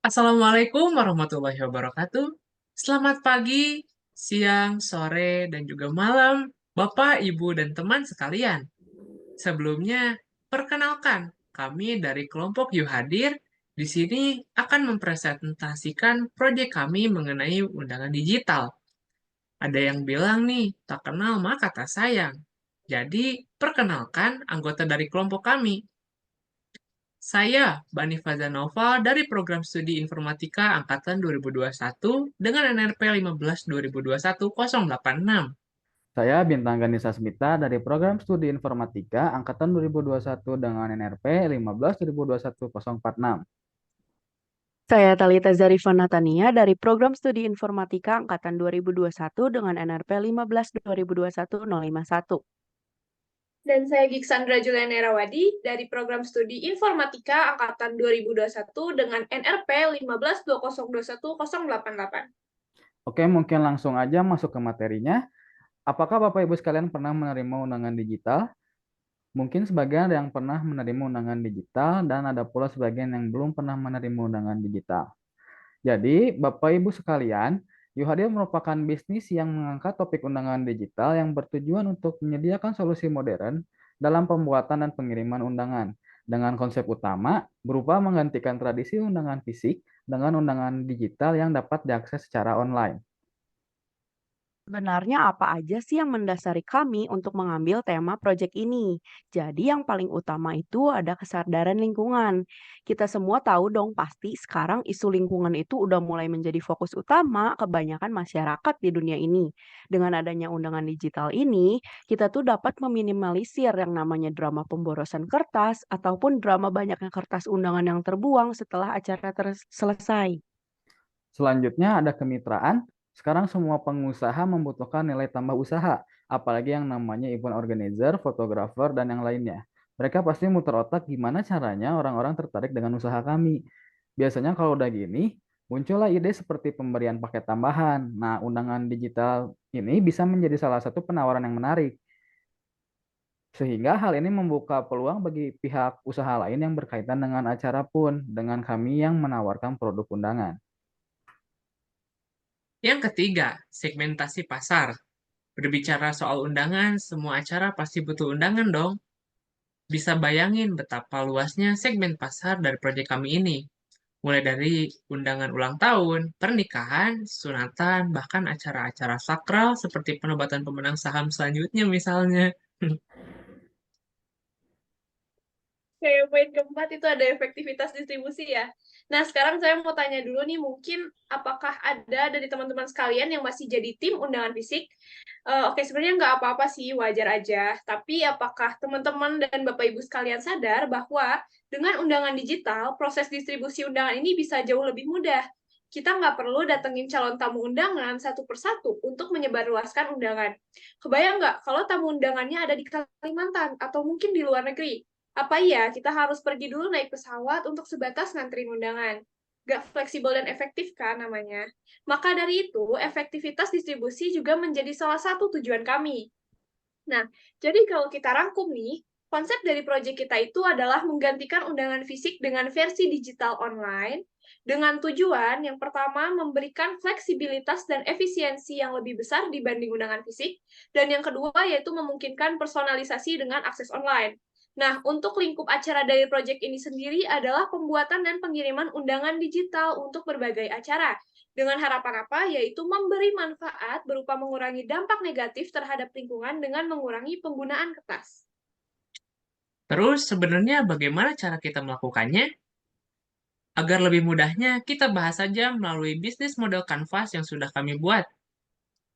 Assalamualaikum warahmatullahi wabarakatuh. Selamat pagi, siang, sore, dan juga malam, Bapak, Ibu, dan teman sekalian. Sebelumnya, perkenalkan, kami dari kelompok Yuhadir di sini akan mempresentasikan proyek kami mengenai undangan digital. Ada yang bilang nih, tak kenal maka tak sayang. Jadi, perkenalkan anggota dari kelompok kami. Saya, Bani Fazanova dari Program Studi Informatika Angkatan 2021 dengan NRP 15 2021 086. Saya Bintang Ganisa Smita dari Program Studi Informatika Angkatan 2021 dengan NRP 15 2021 046. Saya Talita Zarifan Natania dari Program Studi Informatika Angkatan 2021 dengan NRP 15 2021 051. Dan saya Giksandra Juliana Erawadi dari Program Studi Informatika Angkatan 2021 dengan NRP 15 2021 088. Oke, mungkin langsung aja masuk ke materinya. Apakah Bapak Ibu sekalian pernah menerima undangan digital? Mungkin sebagian yang pernah menerima undangan digital dan ada pula sebagian yang belum pernah menerima undangan digital. Jadi, Bapak Ibu sekalian, Yuhadir merupakan bisnis yang mengangkat topik undangan digital yang bertujuan untuk menyediakan solusi modern dalam pembuatan dan pengiriman undangan, dengan konsep utama berupa menggantikan tradisi undangan fisik dengan undangan digital yang dapat diakses secara online. Sebenarnya apa aja sih yang mendasari kami untuk mengambil tema proyek ini? Jadi yang paling utama itu ada kesadaran lingkungan. Kita semua tahu dong pasti sekarang isu lingkungan itu udah mulai menjadi fokus utama kebanyakan masyarakat di dunia ini. Dengan adanya undangan digital ini, kita tuh dapat meminimalisir yang namanya drama pemborosan kertas ataupun drama banyaknya kertas undangan yang terbuang setelah acara selesai. Selanjutnya ada kemitraan. Sekarang semua pengusaha membutuhkan nilai tambah usaha, apalagi yang namanya event organizer, fotografer, dan yang lainnya. Mereka pasti muter otak gimana caranya orang-orang tertarik dengan usaha kami. Biasanya kalau udah gini, muncullah ide seperti pemberian paket tambahan. Nah, undangan digital ini bisa menjadi salah satu penawaran yang menarik. Sehingga hal ini membuka peluang bagi pihak usaha lain yang berkaitan dengan acara pun, dengan kami yang menawarkan produk undangan. Yang ketiga, segmentasi pasar. Berbicara soal undangan, semua acara pasti butuh undangan dong. Bisa bayangin betapa luasnya segmen pasar dari proyek kami ini. Mulai dari undangan ulang tahun, pernikahan, sunatan, bahkan acara-acara sakral seperti penobatan pemenang saham selanjutnya misalnya. Kayak poin keempat itu ada efektivitas distribusi ya. Nah, sekarang saya mau tanya dulu nih, mungkin apakah ada dari teman-teman sekalian yang masih jadi tim undangan fisik? Oke, sebenarnya nggak apa-apa sih, wajar aja. Tapi apakah teman-teman dan Bapak Ibu sekalian sadar bahwa dengan undangan digital, proses distribusi undangan ini bisa jauh lebih mudah? Kita nggak perlu datengin calon tamu undangan satu persatu untuk menyebarluaskan undangan. Kebayang nggak kalau tamu undangannya ada di Kalimantan atau mungkin di luar negeri? Apa iya kita harus pergi dulu naik pesawat untuk sebatas nganterin undangan? Gak fleksibel dan efektif kan namanya. Maka dari itu, efektivitas distribusi juga menjadi salah satu tujuan kami. Nah, jadi kalau kita rangkum nih, konsep dari proyek kita itu adalah menggantikan undangan fisik dengan versi digital online, dengan tujuan yang pertama memberikan fleksibilitas dan efisiensi yang lebih besar dibanding undangan fisik, dan yang kedua yaitu memungkinkan personalisasi dengan akses online. Nah, untuk lingkup acara dari proyek ini sendiri adalah pembuatan dan pengiriman undangan digital untuk berbagai acara, dengan harapan apa? Yaitu memberi manfaat berupa mengurangi dampak negatif terhadap lingkungan dengan mengurangi penggunaan kertas. Terus sebenarnya bagaimana cara kita melakukannya? Agar lebih mudahnya, kita bahas saja melalui bisnis model Canvas yang sudah kami buat.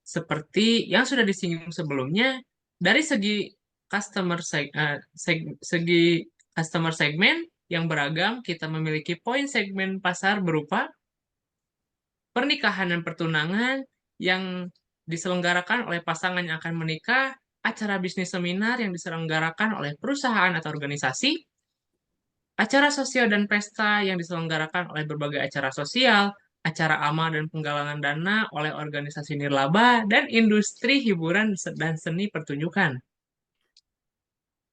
Seperti yang sudah disinggung sebelumnya, dari segi customer segmen yang beragam, kita memiliki poin segmen pasar berupa pernikahan dan pertunangan yang diselenggarakan oleh pasangan yang akan menikah, acara bisnis seminar yang diselenggarakan oleh perusahaan atau organisasi, acara sosial dan pesta yang diselenggarakan oleh berbagai acara sosial, acara amal dan penggalangan dana oleh organisasi nirlaba, dan industri hiburan dan seni pertunjukan.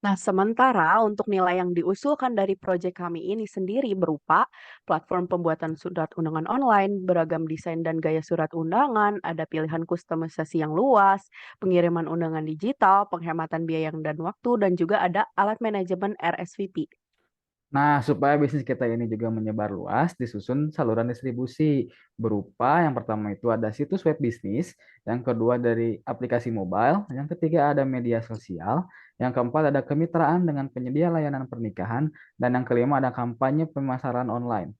Nah, sementara untuk nilai yang diusulkan dari proyek kami ini sendiri berupa platform pembuatan surat undangan online, beragam desain dan gaya surat undangan, ada pilihan kustomisasi yang luas, pengiriman undangan digital, penghematan biaya dan waktu, dan juga ada alat manajemen RSVP. Nah, supaya bisnis kita ini juga menyebar luas, disusun saluran distribusi berupa yang pertama itu ada situs web bisnis, yang kedua dari aplikasi mobile, yang ketiga ada media sosial, yang keempat ada kemitraan dengan penyedia layanan pernikahan, dan yang kelima ada kampanye pemasaran online.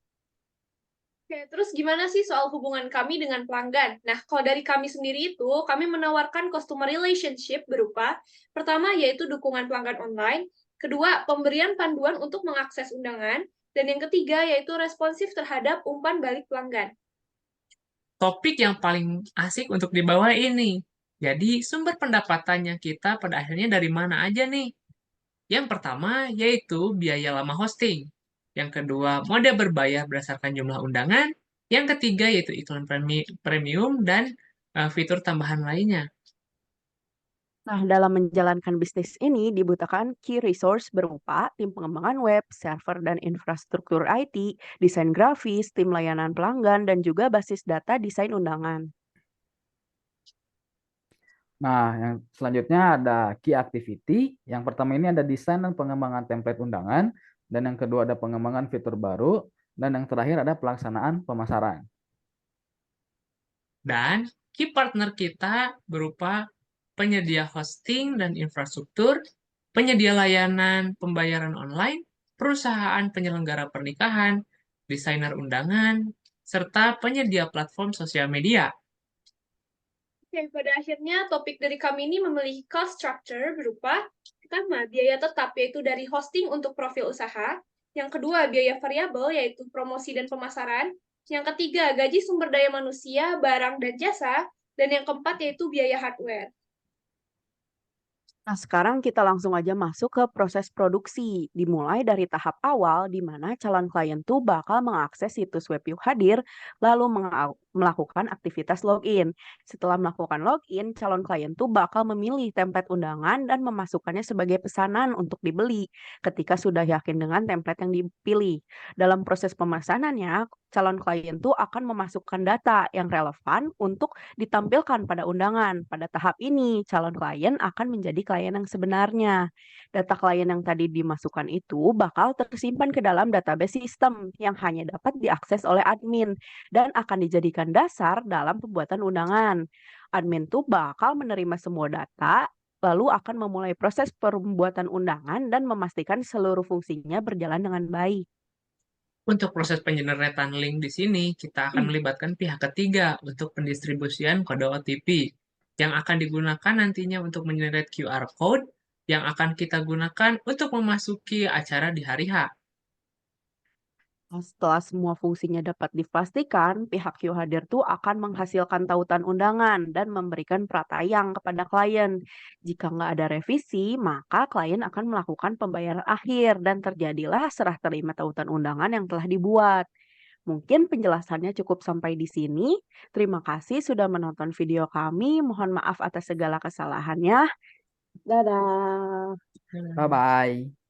Oke, terus gimana sih soal hubungan kami dengan pelanggan? Nah, kalau dari kami sendiri itu, kami menawarkan customer relationship berupa, pertama yaitu dukungan pelanggan online, kedua pemberian panduan untuk mengakses undangan, dan yang ketiga yaitu responsif terhadap umpan balik pelanggan. Topik yang paling asik untuk dibawa ini. Jadi, sumber pendapatannya kita pada akhirnya dari mana aja nih? Yang pertama yaitu biaya lama hosting. Yang kedua, mode berbayar berdasarkan jumlah undangan. Yang ketiga yaitu iklan premium dan fitur tambahan lainnya. Nah, dalam menjalankan bisnis ini dibutuhkan key resource berupa tim pengembangan web, server dan infrastruktur IT, desain grafis, tim layanan pelanggan, dan juga basis data desain undangan. Nah, yang selanjutnya ada key activity. Yang pertama ini ada desain dan pengembangan template undangan, dan yang kedua ada pengembangan fitur baru, dan yang terakhir ada pelaksanaan pemasaran. Dan key partner kita berupa penyedia hosting dan infrastruktur, penyedia layanan pembayaran online, perusahaan penyelenggara pernikahan, desainer undangan, serta penyedia platform sosial media. Oke, pada akhirnya topik dari kami ini memiliki cost structure berupa, pertama, biaya tetap yaitu dari hosting untuk profil usaha, yang kedua, biaya variabel yaitu promosi dan pemasaran, yang ketiga, gaji sumber daya manusia, barang, dan jasa, dan yang keempat yaitu biaya hardware. Nah, sekarang kita langsung aja masuk ke proses produksi. Dimulai dari tahap awal di mana calon klien tuh bakal mengakses situs web Yuk Hadir, lalu melakukan aktivitas login. Setelah melakukan login, calon klien tuh bakal memilih template undangan dan memasukkannya sebagai pesanan untuk dibeli ketika sudah yakin dengan template yang dipilih. Dalam proses pemesanannya, calon klien tuh akan memasukkan data yang relevan untuk ditampilkan pada undangan. Pada tahap ini, calon klien akan menjadi klien yang sebenarnya. Data klien yang tadi dimasukkan itu bakal tersimpan ke dalam database sistem yang hanya dapat diakses oleh admin dan akan dijadikan dasar dalam pembuatan undangan. Admin tuh bakal menerima semua data, lalu akan memulai proses pembuatan undangan dan memastikan seluruh fungsinya berjalan dengan baik. Untuk proses penjeneretan link di sini, kita akan melibatkan pihak ketiga untuk pendistribusian kode OTP yang akan digunakan nantinya untuk menyeret QR code yang akan kita gunakan untuk memasuki acara di hari H. Nah, setelah semua fungsinya dapat dipastikan, pihak Q Hadir tuh akan menghasilkan tautan undangan dan memberikan pratayang kepada klien. Jika nggak ada revisi, maka klien akan melakukan pembayaran akhir dan terjadilah serah terima tautan undangan yang telah dibuat. Mungkin penjelasannya cukup sampai di sini. Terima kasih sudah menonton video kami. Mohon maaf atas segala kesalahannya. Dadah. Bye-bye.